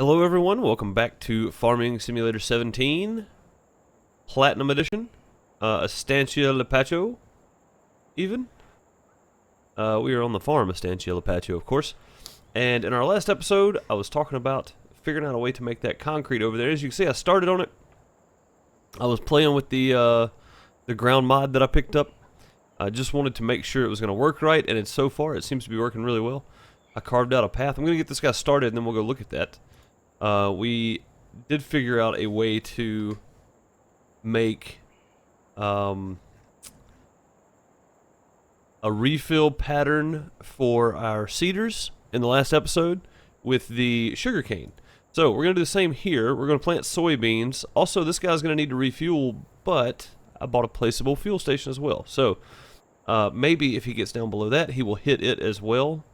Hello everyone, welcome back to Farming Simulator 17, Platinum Edition, Estancia-Lepacho, even. We are on the farm Estancia-Lepacho, of course. And in our last episode, I was talking about figuring out a way to make that concrete over there. As you can see, I started on it. I was playing with the ground mod that I picked up. I just wanted to make sure it was going to work right, and so far it seems to be working really well. I carved out a path. I'm going to get this guy started, and then we'll go look at that. We did figure out a way to make a refill pattern for our cedars in the last episode with the sugarcane. So we're going to do the same here. We're going to plant soybeans. Also, this guy's going to need to refuel, but I bought a placeable fuel station as well. So maybe if he gets down below that, he will hit it as well.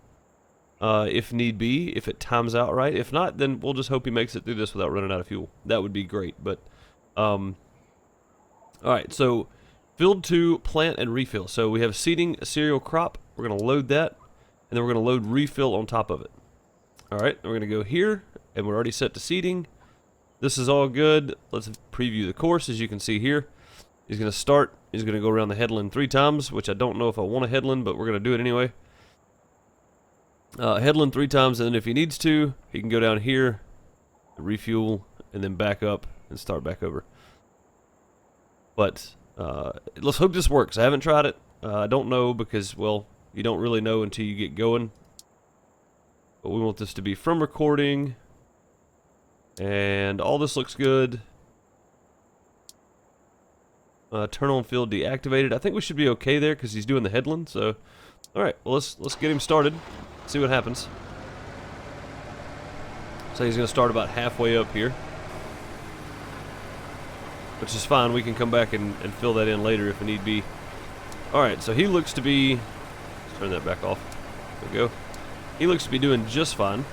If need be, if it times out right. If not, then we'll just hope he makes it through this without running out of fuel. That would be great, but, alright, so, field 2, plant and refill. So we have seeding a cereal crop, we're going to load that, and then we're going to load refill on top of it. Alright, we're going to go here, and we're already set to seeding. This is all good. Let's preview the course. As you can see here, he's going to start, he's going to go around the headland 3 times, which I don't know if I want a headland, but we're going to do it anyway. Headland 3 times, and then if he needs to, he can go down here, refuel, and then back up and start back over. But let's hope this works. I haven't tried it. I don't know because, well, you don't really know until you get going. But we want this to be from recording, and all this looks good. Turn on field deactivated. I think we should be okay there because he's doing the headland. So, all right, well let's get him started. See what happens. So he's going to start about halfway up here, which is fine. We can come back and fill that in later if need be. Alright, so he looks to be... Let's turn that back off. There we go. He looks to be doing just fine.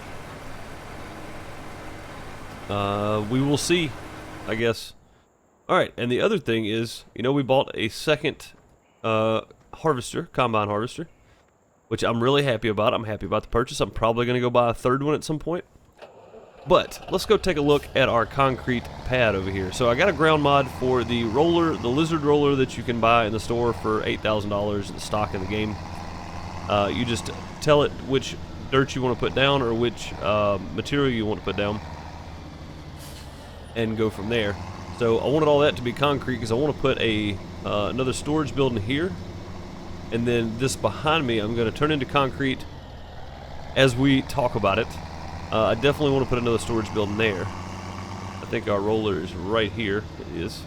We will see, I guess. Alright, and the other thing is, you know, we bought a second harvester, combine harvester, which I'm really happy about. I'm happy about the purchase. I'm probably going to go buy a third one at some point. But let's go take a look at our concrete pad over here. So I got a ground mod for the roller, the lizard roller that you can buy in the store for $8,000 in stock in the game. You just tell it which dirt you want to put down or which material you want to put down and go from there. So I wanted all that to be concrete because I want to put a another storage building here. And then this behind me, I'm going to turn into concrete as we talk about it. I definitely want to put another storage building there. I think our roller is right here. It is.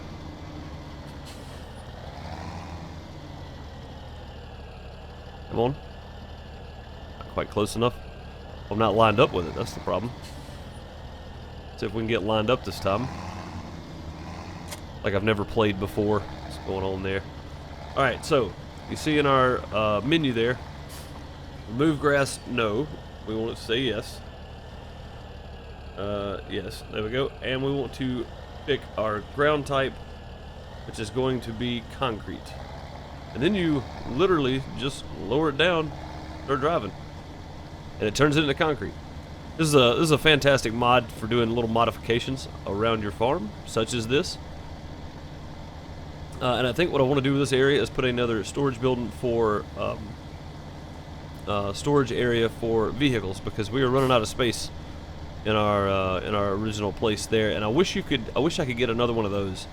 Come on. Not quite close enough. I'm not lined up with it. That's the problem. Let's see if we can get lined up this time. Like I've never played before. What's going on there? Alright, so you see in our menu there, remove grass, no. We want it to say yes. Yes, there we go. And we want to pick our ground type, which is going to be concrete. And then you literally just lower it down, start driving, and it turns it into concrete. This is a fantastic mod for doing little modifications around your farm, such as this. And I think what I want to do with this area is put another storage building for storage area for vehicles, because we are running out of space in our original place there. And I wish I could get another one of those.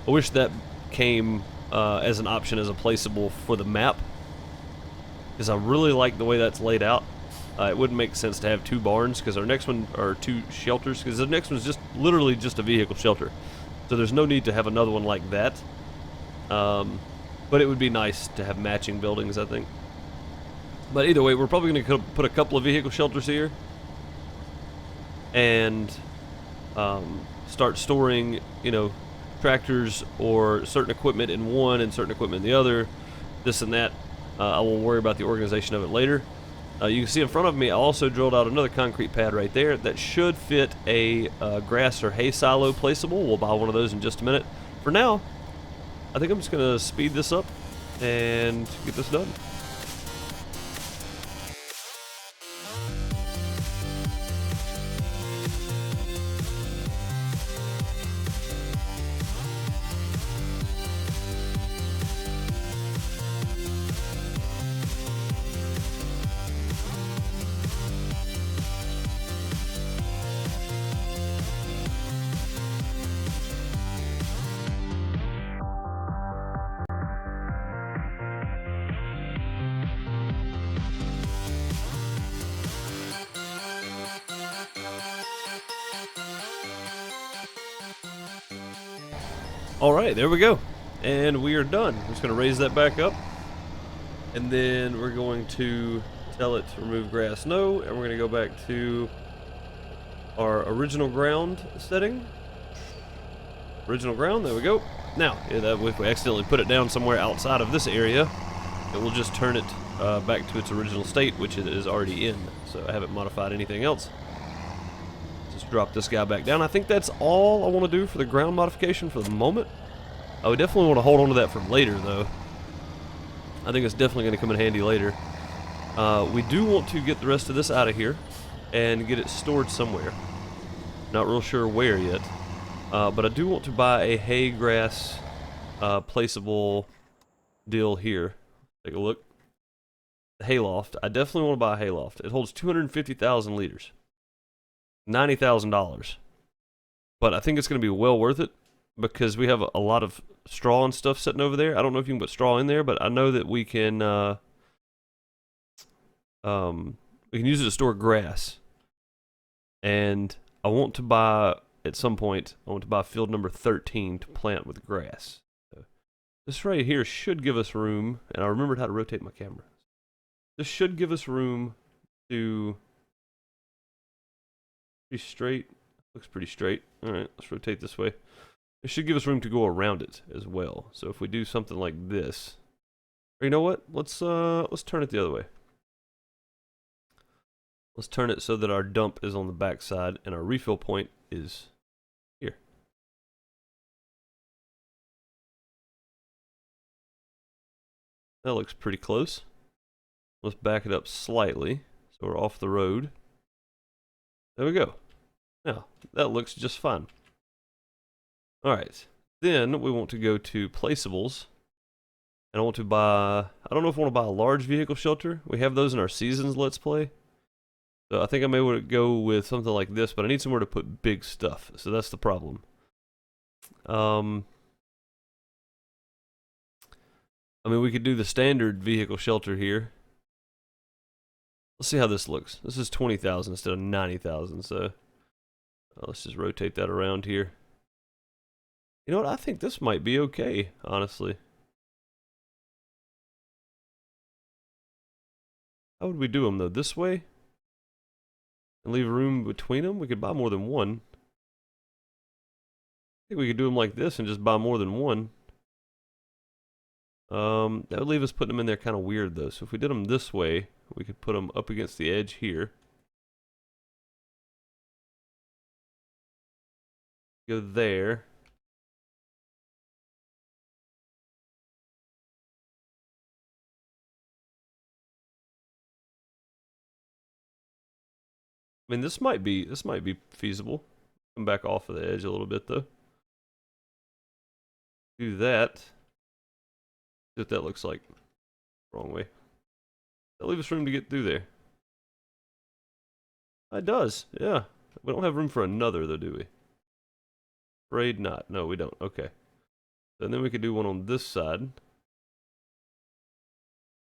I wish that came as an option as a placeable for the map, because I really like the way that's laid out. It wouldn't make sense to have 2 barns, because our next one, or 2 shelters, because the next one's just literally just a vehicle shelter. So there's no need to have another one like that. But it would be nice to have matching buildings, I think. But either way, we're probably going to put a couple of vehicle shelters here and start storing, you know, tractors or certain equipment in one and certain equipment in the other, this and that. I won't worry about the organization of it later. You can see in front of me, I also drilled out another concrete pad right there that should fit a grass or hay silo placeable. We'll buy one of those in just a minute. For now, I think I'm just going to speed this up and get this done. Alright, there we go. And we are done. I'm just going to raise that back up. And then we're going to tell it to remove grass no. And we're going to go back to our original ground setting. Original ground, there we go. Now, if we accidentally put it down somewhere outside of this area, it will just turn it back to its original state, which it is already in. So I haven't modified anything else. Just drop this guy back down. I think that's all I want to do for the ground modification for the moment. I would definitely want to hold on to that for later, though. I think it's definitely going to come in handy later. We do want to get the rest of this out of here and get it stored somewhere. Not real sure where yet. But I do want to buy a hay grass placeable deal here. Take a look. The hayloft. I definitely want to buy a hayloft. It holds 250,000 liters. $90,000. But I think it's going to be well worth it because we have a lot of straw and stuff sitting over there. I don't know if you can put straw in there, but I know that we can use it to store grass. And I want to buy, at some point, I want to buy field number 13 to plant with grass. So this right here should give us room, and I remembered how to rotate my camera. This should give us room to be straight. Looks pretty straight. Alright, let's rotate this way. It should give us room to go around it as well. So if we do something like this, or you know what? Let's turn it the other way. Let's turn it so that our dump is on the back side and our refill point is here. That looks pretty close. Let's back it up slightly so we're off the road. There we go. Now, that looks just fine. Alright, then we want to go to placeables. And I want to buy, I don't know if I want to buy a large vehicle shelter. We have those in our Seasons Let's Play. So I think I may want to go with something like this, but I need somewhere to put big stuff. So that's the problem. I mean, we could do the standard vehicle shelter here. Let's see how this looks. This is 20,000 instead of 90,000, so let's just rotate that around here. You know what? I think this might be okay, honestly. How would we do them, though? This way? And leave room between them? We could buy more than one. I think we could do them like this and just buy more than one. That would leave us putting them in there kind of weird, though. So if we did them this way, we could put them up against the edge here. Go there. I mean, this might be feasible. Come back off of the edge a little bit, though. Do that. See what that looks like. Wrong way. That leaves us room to get through there. It does, yeah. We don't have room for another, though, do we? Afraid not. No, we don't. Okay. And then we could do one on this side.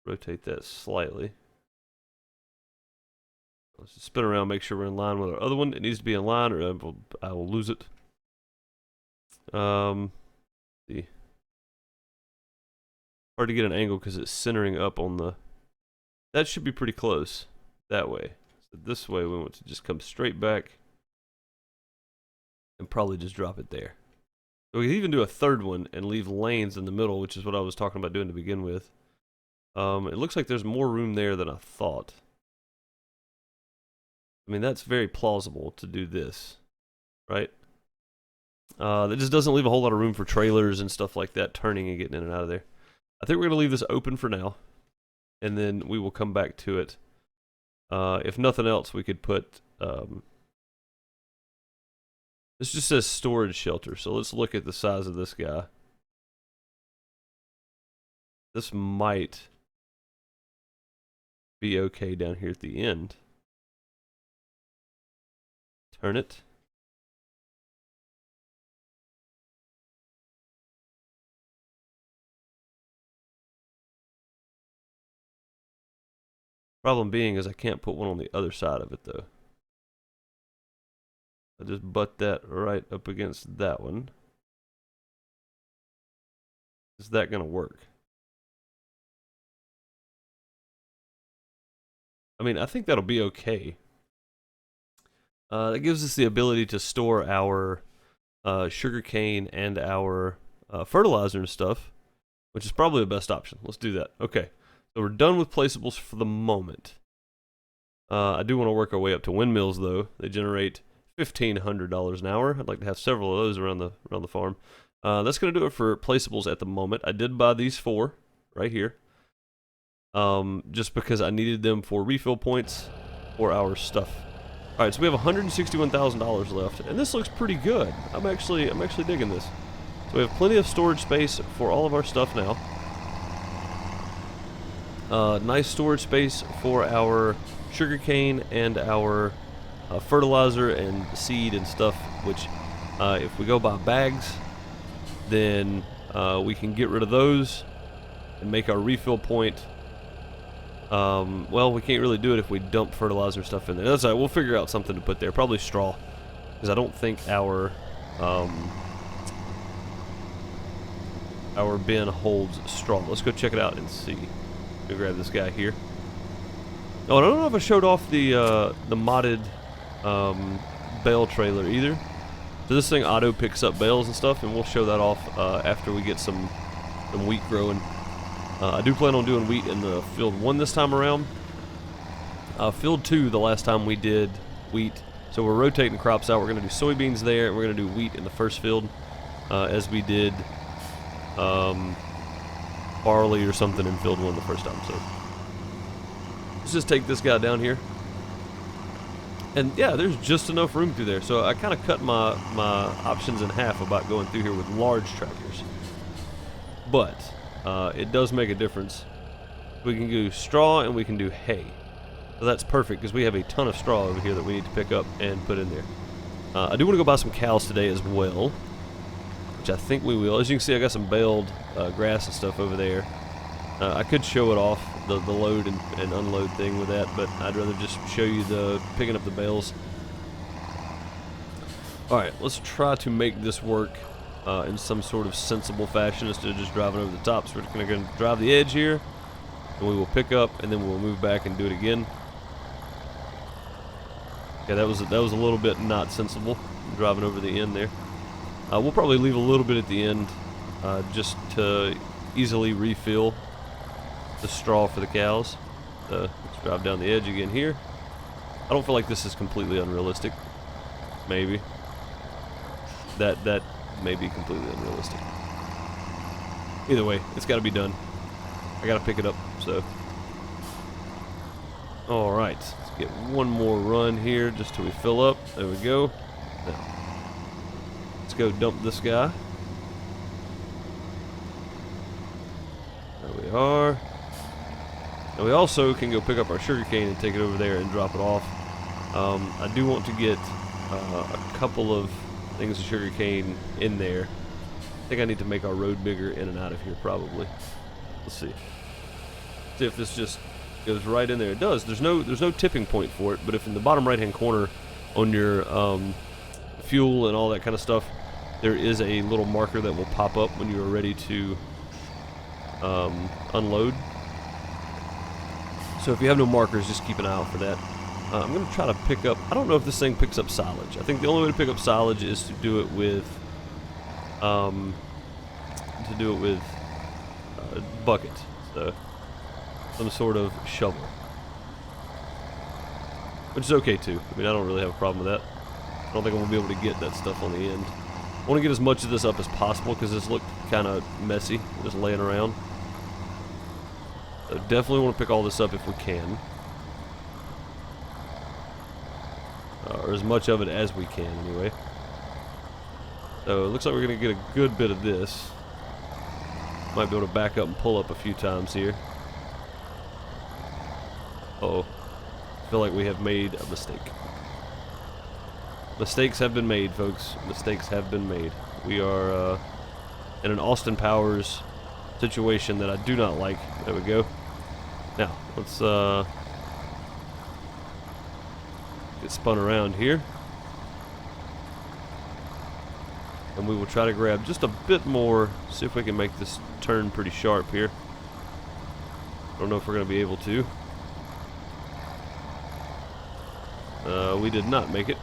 Rotate that slightly. Let's just spin around, make sure we're in line with our other one. It needs to be in line, or I will lose it. See. Hard to get an angle because it's centering up on the... That should be pretty close. That way. So this way we want to just come straight back. And probably just drop it there. So we could even do a third one and leave lanes in the middle, which is what I was talking about doing to begin with. It looks like there's more room there than I thought. I mean, that's very plausible to do this, right? That just doesn't leave a whole lot of room for trailers and stuff like that turning and getting in and out of there. I think we're going to leave this open for now, and then we will come back to it. If nothing else, we could put... this just says storage shelter, so let's look at the size of this guy. This might be okay down here at the end. Turn it. Problem being is I can't put one on the other side of it, though. I just butt that right up against that one. Is that going to work? I mean, I think that'll be okay. That gives us the ability to store our sugarcane and our fertilizer and stuff, which is probably the best option. Let's do that. Okay, so we're done with placeables for the moment. I do want to work our way up to windmills, though. They generate $1,500 an hour. I'd like to have several of those around the farm. That's going to do it for placeables at the moment. I did buy these 4 right here, just because I needed them for refill points for our stuff. All right, so we have $161,000 left, and this looks pretty good. I'm actually digging this. So we have plenty of storage space for all of our stuff now. Nice storage space for our sugarcane and our fertilizer and seed and stuff, which if we go by bags, then we can get rid of those and make our refill point. Well, we can't really do it if we dump fertilizer stuff in there. That's all right, we'll figure out something to put there. Probably straw, because I don't think our bin holds straw. Let's go check it out and see. Go grab this guy here. Oh, I don't know if I showed off the modded bale trailer either. So this thing auto picks up bales and stuff, and we'll show that off after we get some wheat growing. I do plan on doing wheat in the field 1 this time around. Field 2, the last time we did wheat. So we're rotating crops out. We're going to do soybeans there, and we're going to do wheat in the first field, as we did barley or something in field 1 the first time. So let's just take this guy down here. And yeah, there's just enough room through there. So I kind of cut my options in half about going through here with large tractors. But it does make a difference. We can do straw and we can do hay. So that's perfect because we have a ton of straw over here that we need to pick up and put in there. I do want to go buy some cows today as well, which I think we will. As you can see, I got some baled grass and stuff over there. I could show it off, the load and unload thing with that, but I'd rather just show you the picking up the bales. Alright, let's try to make this work in some sort of sensible fashion instead of just driving over the top. So we're going to drive the edge here, and we will pick up, and then we'll move back and do it again. Okay, that was a little bit not sensible, driving over the end there. We'll probably leave a little bit at the end, just to easily refill the straw for the cows. Let's drive down the edge again here. I don't feel like this is completely unrealistic. Maybe. That may be completely unrealistic. Either way, it's got to be done. I got to pick it up, so. Alright, let's get one more run here just till we fill up. There we go. Now, let's go dump this guy. There we are. And we also can go pick up our sugarcane and take it over there and drop it off. I do want to get a couple of things of sugarcane in there. I think I need to make our road bigger in and out of here probably. Let's see. See if this just goes right in there. It does. There's no tipping point for it, but if in the bottom right hand corner on your fuel and all that kind of stuff, there is a little marker that will pop up when you are ready to unload. So if you have no markers, just keep an eye out for that. I'm going to try to pick up, I don't know if this thing picks up silage. I think the only way to pick up silage is to do it with a bucket. So some sort of shovel. Which is okay too. I mean, I don't really have a problem with that. I don't think I'm going to be able to get that stuff on the end. I want to get as much of this up as possible because this looked kind of messy, just laying around. So definitely want to pick all this up if we can. Or as much of it as we can, anyway. So it looks like we're going to get a good bit of this. Might be able to back up and pull up a few times here. Uh-oh. I feel like we have made a mistake. Mistakes have been made, folks. Mistakes have been made. We are in an Austin Powers situation that I do not like. There we go. Now, let's get spun around here. and we will try to grab just a bit more, see if we can make this turn pretty sharp here. I don't know if we're going to be able to. We did not make it.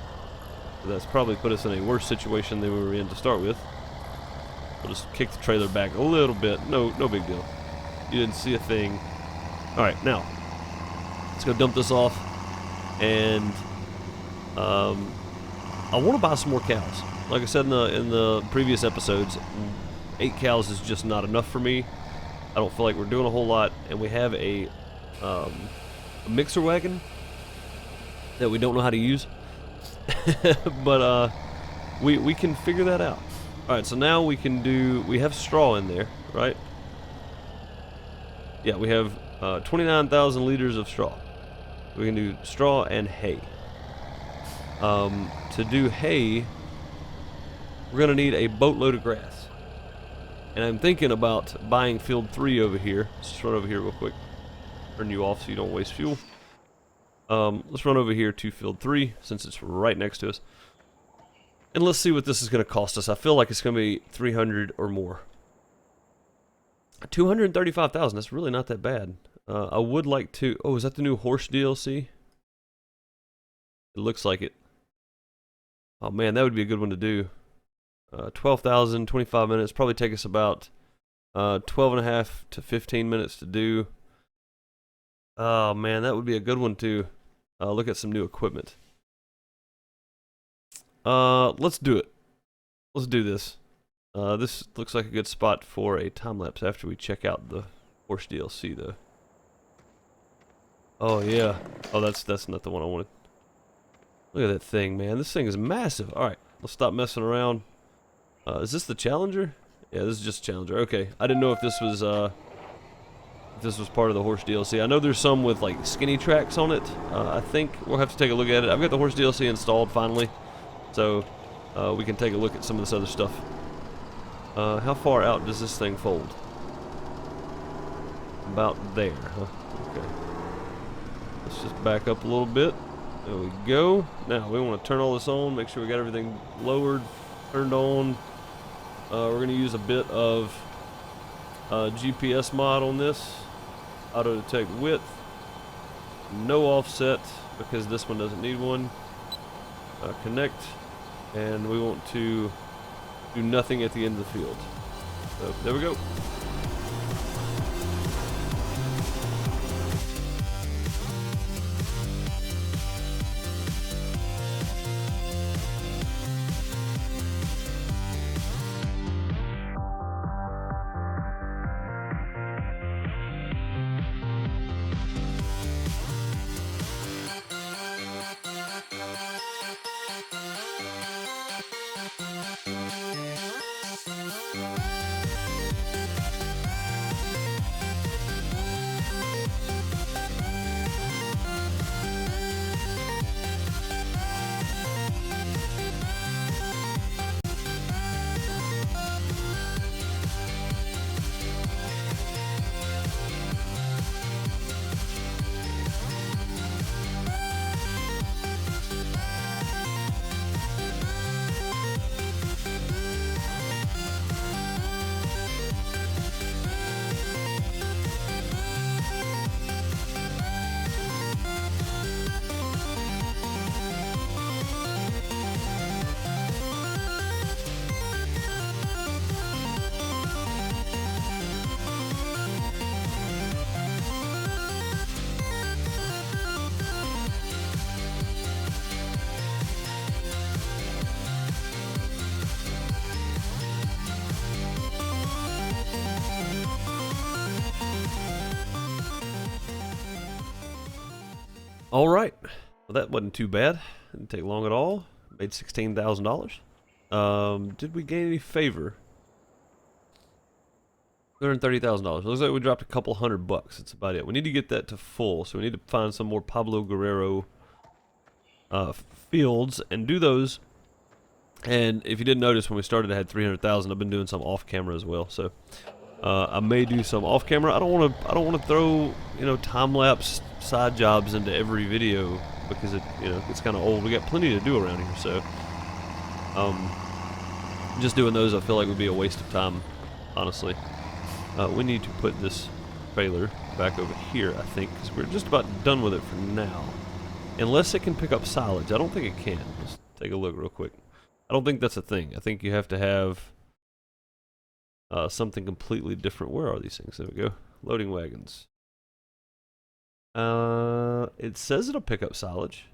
That's probably put us in a worse situation than we were in to start with. We'll just kick the trailer back a little bit. No big deal. You didn't see a thing. Alright, now, let's go dump this off. And I want to buy some more cows. Like I said in the previous episodes, 8 cows is just not enough for me. I don't feel like we're doing a whole lot. And we have a mixer wagon that we don't know how to use. But we can figure that out. Alright, so now we have straw in there, right? Yeah, we have 29,000 liters of straw. We can do straw and hay. To do hay, we're going to need a boatload of grass. And I'm thinking about buying field 3 over here. Let's just run over here real quick. Turn you off so you don't waste fuel. Let's run over here to field 3 since it's right next to us. And let's see what this is going to cost us. I feel like it's going to be 300 or more. 235,000. That's really not that bad. I would like to... Oh, is that the new horse DLC? It looks like it. Oh man, that would be a good one to do. 12,000, 25 minutes. Probably take us about 12 and a half to 15 minutes to do. Oh man, that would be a good one to look at some new equipment. Let's do it. Let's do this. This looks like a good spot for a time lapse after we check out the horse DLC though. Oh yeah. Oh, that's not the one I wanted. Look at that thing, man. This thing is massive. Alright, let's stop messing around. Is this the Challenger? Yeah, this is just Challenger. Okay, I didn't know if this was part of the horse DLC. I know there's some with like skinny tracks on it. I think we'll have to take a look at it. I've got the horse DLC installed finally, so we can take a look at some of this other stuff. How far out does this thing fold? About there, huh? Okay. Let's just back up a little bit. There we go. Now we want to turn all this on, make sure we got everything lowered, turned on. We're going to use a bit of GPS mod on this. Auto detect width. No offset because this one doesn't need one. Connect. And we want to do nothing at the end of the field. So there we go. All right, well that wasn't too bad. Didn't take long at all. Made $16,000. Did we gain any favor? $230,000. Looks like we dropped a couple $100. That's about it. We need to get that to full, so we need to find some more Pablo Guerrero fields and do those. And if you didn't notice, when we started, I had 300,000. I've been doing some off camera as well, so I may do some off camera. I don't want to throw time lapse side jobs into every video because it's kind of old. We got plenty to do around here, so Just doing those I feel like would be a waste of time, honestly. We need to put this trailer back over here, I think, because we're just about done with it for now. Unless it can pick up silage. I don't think it can. Let's take a look real quick. I don't think that's a thing. I think you have to have something completely different. Where are these things? There we go. Loading wagons. It says it'll pick up silage.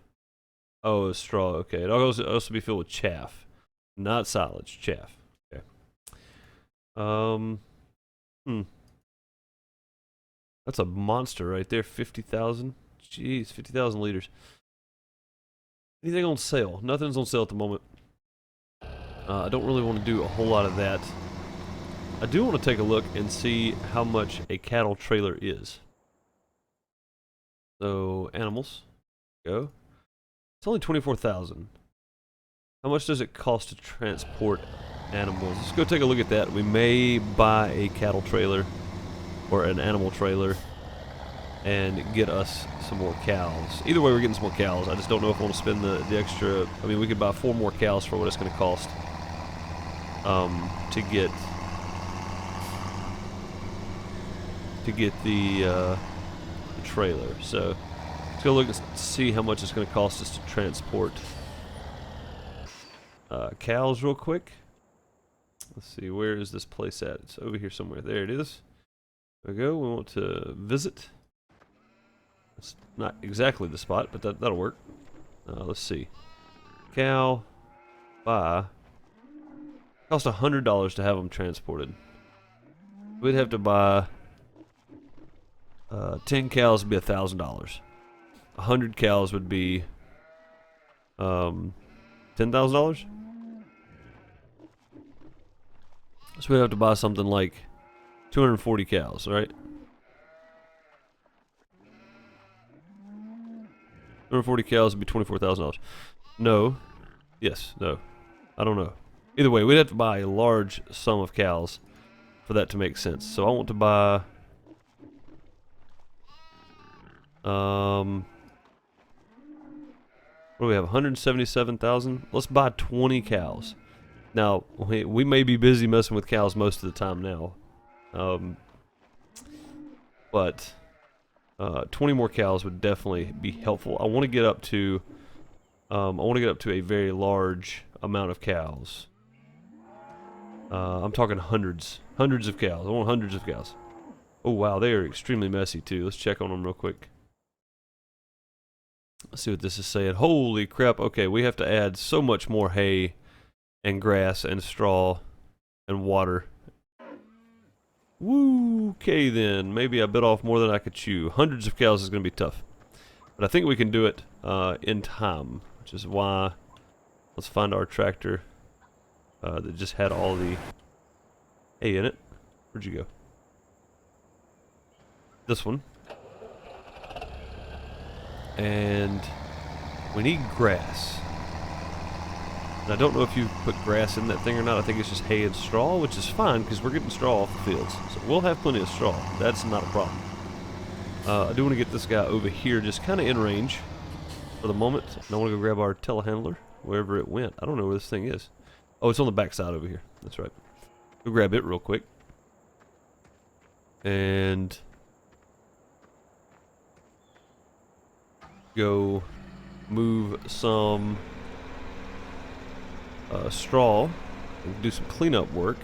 Oh, straw. Okay. It'll also be filled with chaff. Not silage. Chaff. Okay. That's a monster right there. 50,000. Jeez, 50,000 liters. Anything on sale? Nothing's on sale at the moment. I don't really want to do a whole lot of that. I do want to take a look and see how much a cattle trailer is. So, animals. Go. It's only 24,000. How much does it cost to transport animals? Let's go take a look at that. We may buy a cattle trailer or an animal trailer and get us some more cows. Either way, we're getting some more cows. I just don't know if I want to spend the extra. I mean, we could buy 4 more cows for what it's going to cost to get the trailer. So let's go look and see how much it's going to cost us to transport cows real quick. Let's see, where is this place at? It's over here somewhere. There it is. There we go. We want to visit. It's not exactly the spot, but that'll work. Let's see. Cow. Buy. Cost $100 to have them transported. We'd have to buy 10 cows would be $1,000. 100 cows would be $10,000. So we'd have to buy something like 240 cows, right? 240 cows would be $24,000. No. Yes. No. I don't know. Either way, we'd have to buy a large sum of cows for that to make sense. So I want to buy what do we have? 177,000. Let's buy 20 cows. Now we may be busy messing with cows most of the time now, but 20 more cows would definitely be helpful. I want to get up to a very large amount of cows. I'm talking hundreds of cows. I want hundreds of cows. Oh wow, they are extremely messy too. Let's check on them real quick. Let's see what this is saying. Holy crap, okay, we have to add so much more hay and grass and straw and water. Woo, okay then. Maybe I bit off more than I could chew. Hundreds of cows is going to be tough. But I think we can do it in time, which is why let's find our tractor that just had all the hay in it. Where'd you go? This one. And we need grass. And I don't know if you put grass in that thing or not. I think it's just hay and straw, which is fine because we're getting straw off the fields. So we'll have plenty of straw. That's not a problem. I do want to get this guy over here just kind of in range for the moment. And I want to go grab our telehandler wherever it went. I don't know where this thing is. Oh, it's on the back side over here. That's right. Go grab it real quick. And go move some straw and do some cleanup work.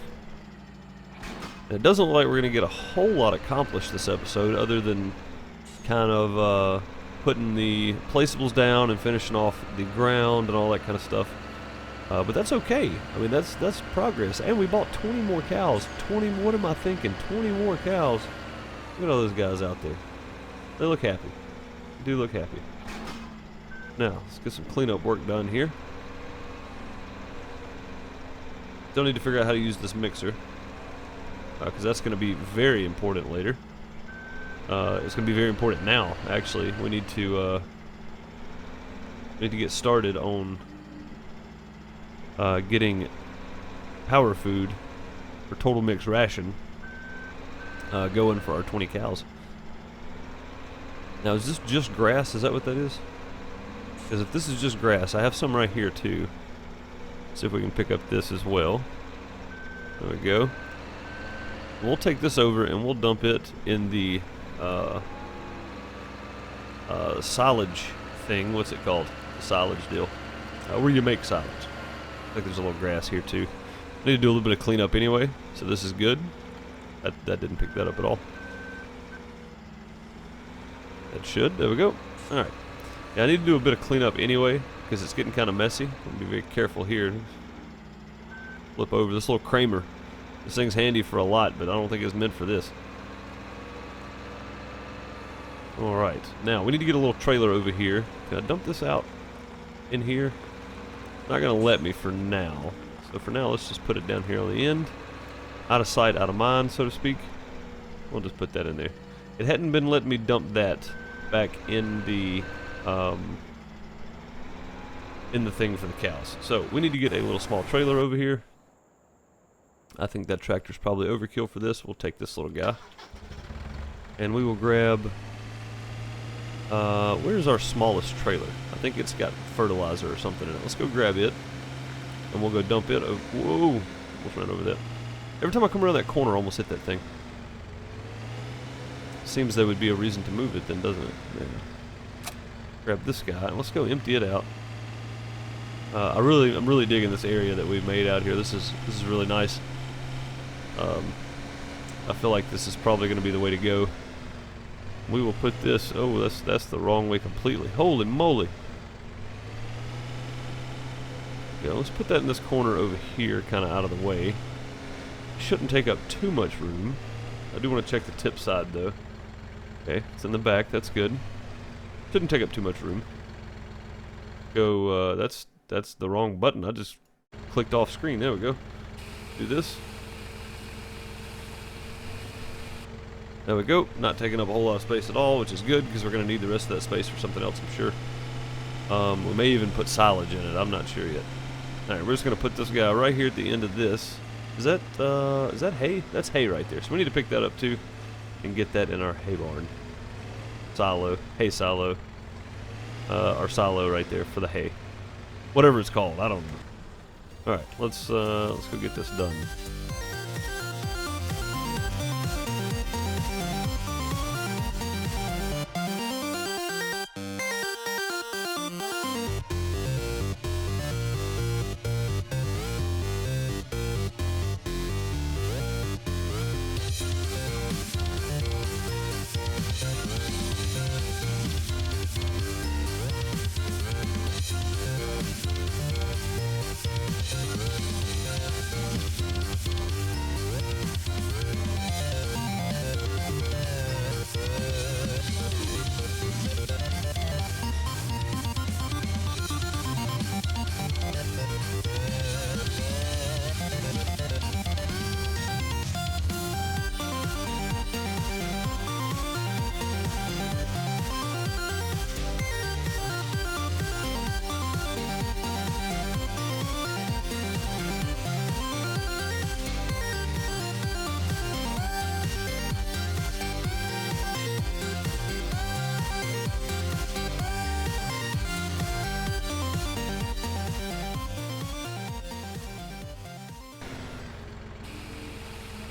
And it doesn't look like we're going to get a whole lot accomplished this episode other than kind of putting the placeables down and finishing off the ground and all that kind of stuff. But that's okay. I mean, that's progress. And we bought 20 more cows. 20, what am I thinking? 20 more cows. Look at all those guys out there. They look happy. They do look happy. Now, let's get some cleanup work done here. Still need to figure out how to use this mixer, because that's going to be very important later. It's going to be very important now, actually. We need to get started on getting power food for total mix ration going for our 20 cows. Now, is this just grass? Is that what that is? Because if this is just grass, I have some right here too. See if we can pick up this as well. There we go. We'll take this over and we'll dump it in the silage thing. What's it called? The silage deal. Where you make silage. I think there's a little grass here too. I need to do a little bit of cleanup anyway, so this is good. That didn't pick that up at all. That should. There we go. Alright. Yeah, I need to do a bit of cleanup anyway, because it's getting kind of messy. I'm going to be very careful here. Flip over this little Kramer. This thing's handy for a lot, but I don't think it's meant for this. Alright. Now, we need to get a little trailer over here. Can I dump this out in here? Not going to let me for now. So for now, let's just put it down here on the end. Out of sight, out of mind, so to speak. We'll just put that in there. It hadn't been letting me dump that back in the thing for the cows. So we need to get a little small trailer over here. I think that tractor's probably overkill for this. We'll take this little guy. And we will grab... where's our smallest trailer? I think it's got fertilizer or something in it. Let's go grab it. And we'll go dump it. Oh, whoa! Almost ran over that. Every time I come around that corner, I almost hit that thing. Seems there would be a reason to move it then, doesn't it? Yeah. Grab this guy, and let's go empty it out. I'm really digging this area that we've made out here. This is really nice. I feel like this is probably going to be the way to go. We will put this. Oh, that's the wrong way completely. Holy moly! Yeah, let's put that in this corner over here, kind of out of the way. Shouldn't take up too much room. I do want to check the tip side though. Okay, it's in the back. That's good. Shouldn't take up too much room. Go. That's the wrong button. I just clicked off screen. There we go. Do this. There we go. Not taking up a whole lot of space at all, which is good because we're going to need the rest of that space for something else, I'm sure. We may even put silage in it. I'm not sure yet. Alright, we're just going to put this guy right here at the end of this. Is that hay? That's hay right there. So we need to pick that up too and get that in our hay barn. Silo. Hay silo. Our silo right there for the hay. Whatever it's called. I don't know. Alright, let's go get this done.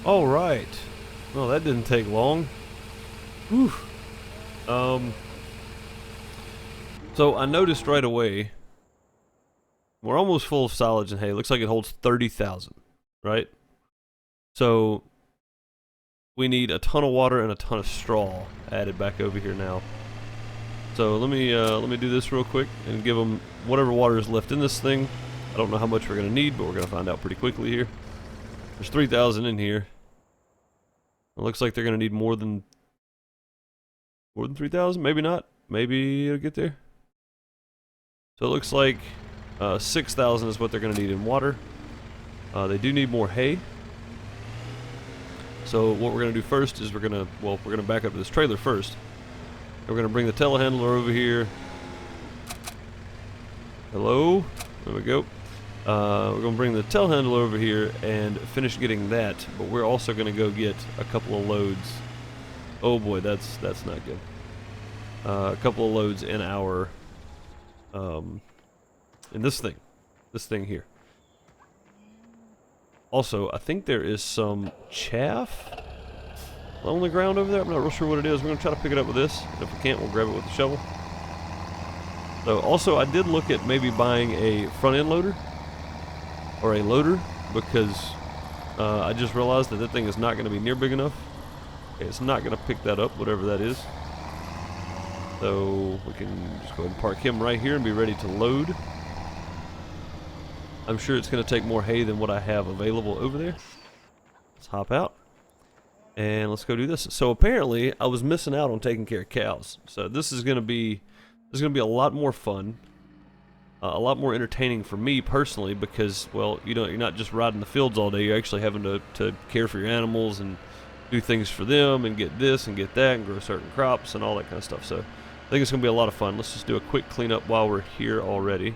All right. Well, that didn't take long. Whew. So I noticed right away, we're almost full of silage and hay. It looks like it holds 30,000, right? So we need a ton of water and a ton of straw added back over here now. So let me do this real quick and give them whatever water is left in this thing. I don't know how much we're gonna need, but we're gonna find out pretty quickly here. There's 3,000 in here. It looks like they're gonna need more than 3,000. Maybe not. Maybe it'll get there. So it looks like 6,000 is what they're gonna need in water. They do need more hay. So what we're gonna do first is we're gonna back up to this trailer first. We're gonna bring the telehandler over here. Hello. There we go. We're going to bring the telehandler over here and finish getting that, but we're also going to go get a couple of loads. Oh boy, that's not good. A couple of loads in our, in this thing here. Also, I think there is some chaff on the ground over there. I'm not real sure what it is. We're going to try to pick it up with this. If we can't, we'll grab it with the shovel. So, also, I did look at maybe buying a front end loader or a loader because I just realized that that thing is not going to be near big enough. Okay, it's not going to pick that up, whatever that is. So, we can just go ahead and park him right here and be ready to load. I'm sure it's going to take more hay than what I have available over there. Let's hop out. And let's go do this. So apparently, I was missing out on taking care of cows. So this is going to be a lot more fun. A lot more entertaining for me personally because, well, you know, you're not just riding the fields all day. You're actually having to care for your animals and do things for them and get this and get that and grow certain crops and all that kind of stuff. So I think it's going to be a lot of fun. Let's just do a quick cleanup while we're here already.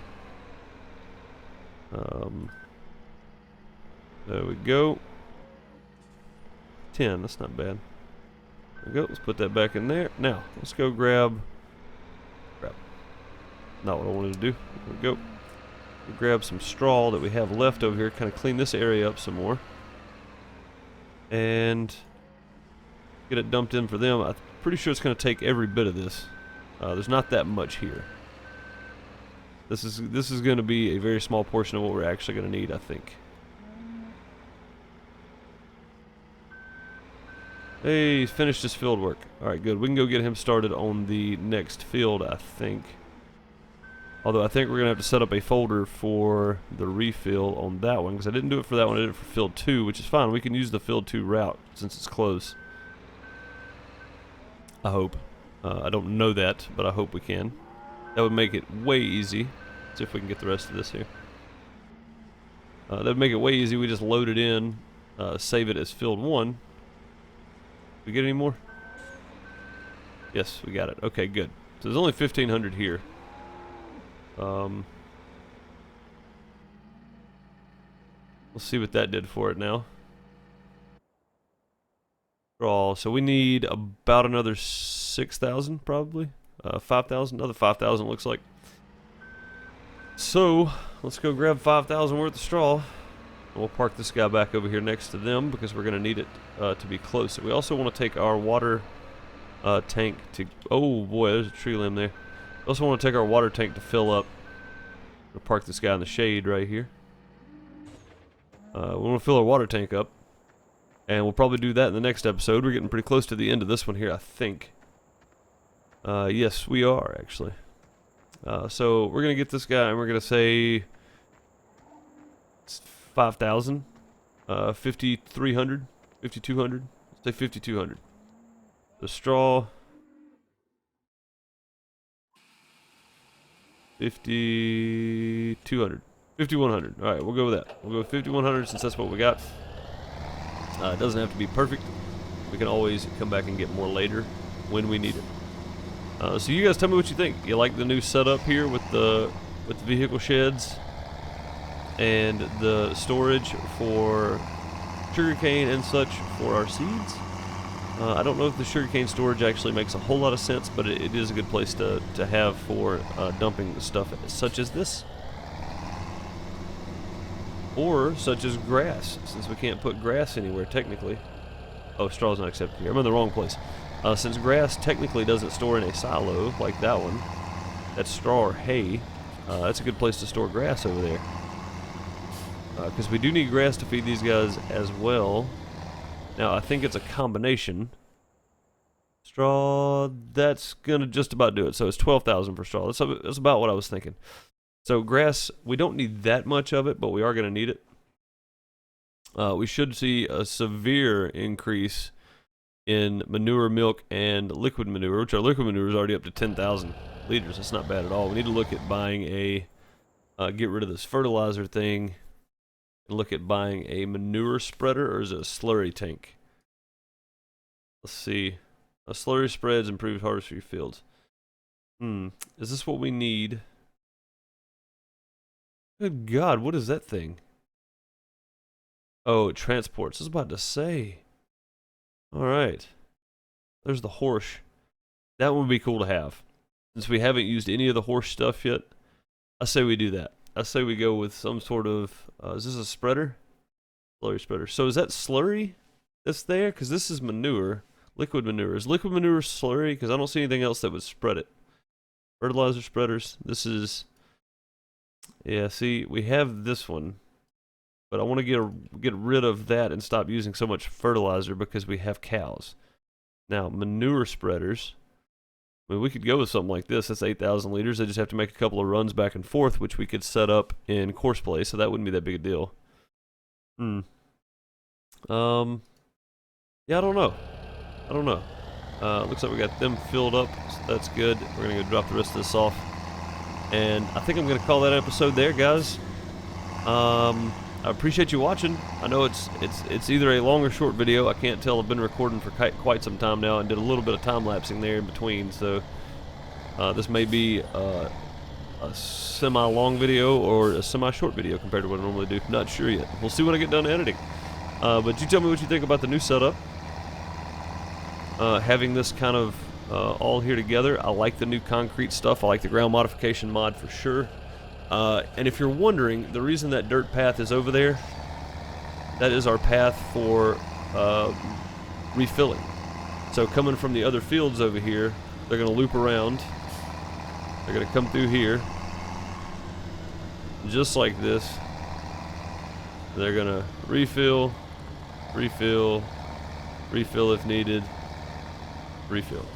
There we go. 10, that's not bad. There we go, let's put that back in there. Now, let's go grab, not what I wanted to do. There we go. We'll grab some straw that we have left over here, kind of clean this area up some more. And get it dumped in for them. I'm pretty sure it's going to take every bit of this. There's not that much here. This is going to be a very small portion of what we're actually going to need, I think. Hey, he's finished his field work. Alright, good. We can go get him started on the next field, I think. Although I think we're going to have to set up a folder for the refill on that one, because I didn't do it for that one, I did it for field 2, which is fine. We can use the field 2 route, since it's close. I hope. I don't know that, but I hope we can. That would make it way easy. Let's see if we can get the rest of this here. That would make it way easy. We just load it in, save it as field 1. Did we get any more? Yes, we got it. Okay, good. So there's only 1,500 here. Let's see what that did for it now. So we need about another 6,000 probably. 5,000, another 5,000 looks like. So let's go grab 5,000 worth of straw. And we'll park this guy back over here next to them because we're going to need it to be close. We also want to take our water tank to... Oh boy, there's a tree limb there. We also want to take our water tank to fill up. We'll park this guy in the shade right here. We want to fill our water tank up. And we'll probably do that in the next episode. We're getting pretty close to the end of this one here, I think. Yes, we are, actually. So we're going to get this guy, and we're going to say 5,000, 5,300, 5,200. Say 5,200. The straw. 5,200. 5,100. All right, we'll go with that. We'll go with 5,100 since that's what we got. It doesn't have to be perfect. We can always come back and get more later when we need it. So you guys tell me what you think. You like the new setup here with the vehicle sheds and the storage for sugarcane and such for our seeds? I don't know if the sugarcane storage actually makes a whole lot of sense, but it is a good place to have for dumping stuff such as this. Or such as grass, since we can't put grass anywhere technically. Oh, straw's not accepted here. I'm in the wrong place. Since grass technically doesn't store in a silo like that one, that's straw or hay, that's a good place to store grass over there. Because we do need grass to feed these guys as well. Now, I think it's a combination. Straw, that's going to just about do it. So it's 12,000 for straw. That's about what I was thinking. So grass, we don't need that much of it, but we are going to need it. We should see a severe increase in manure, milk, and liquid manure, which our liquid manure is already up to 10,000 liters. That's not bad at all. We need to look at buying a, get rid of this fertilizer thing, and look at buying a manure spreader, or is it a slurry tank? Let's see. A slurry spreads improved harvest for your fields. Is this what we need? Good God, what is that thing? Oh, it transports. I was about to say. Alright. There's the horse. That one would be cool to have. Since we haven't used any of the horse stuff yet, I say we do that. I say we go with some sort of... is this a spreader? Slurry spreader. So is that slurry that's there? Because this is manure. Liquid manure. Is liquid manure slurry? Because I don't see anything else that would spread it. Fertilizer spreaders. This is... Yeah, see, we have this one. But I want to get rid of that and stop using so much fertilizer because we have cows. Now, manure spreaders. I mean, we could go with something like this. That's 8,000 liters. They just have to make a couple of runs back and forth, which we could set up in course play, so that wouldn't be that big a deal. Yeah, I don't know. Looks like we got them filled up, so that's good. We're gonna go drop the rest of this off. And I think I'm gonna call that episode there, guys. I appreciate you watching. I know it's either a long or short video. I can't tell. I've been recording for quite some time now and did a little bit of time lapsing there in between. So this may be a semi-long video or a semi-short video compared to what I normally do. Not sure yet. We'll see when I get done editing. But you tell me what you think about the new setup. Having this kind of all here together. I like the new concrete stuff. I like the ground modification mod for sure. And if you're wondering, the reason that dirt path is over there, that is our path for refilling. So coming from the other fields over here, they're going to loop around. They're going to come through here, just like this. They're going to refill, refill, refill if needed, refill.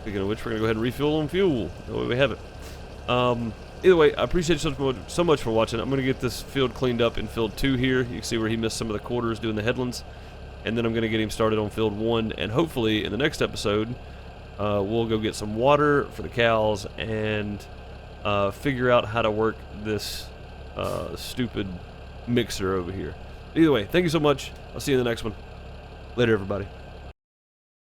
Speaking of which, we're going to go ahead and refill on fuel. That way we have it. Either way, I appreciate you so much for watching. I'm going to get this field cleaned up in field 2 here. You can see where he missed some of the quarters doing the headlands. And then I'm going to get him started on field 1. And hopefully in the next episode, we'll go get some water for the cows and figure out how to work this stupid mixer over here. Either way, thank you so much. I'll see you in the next one. Later, everybody.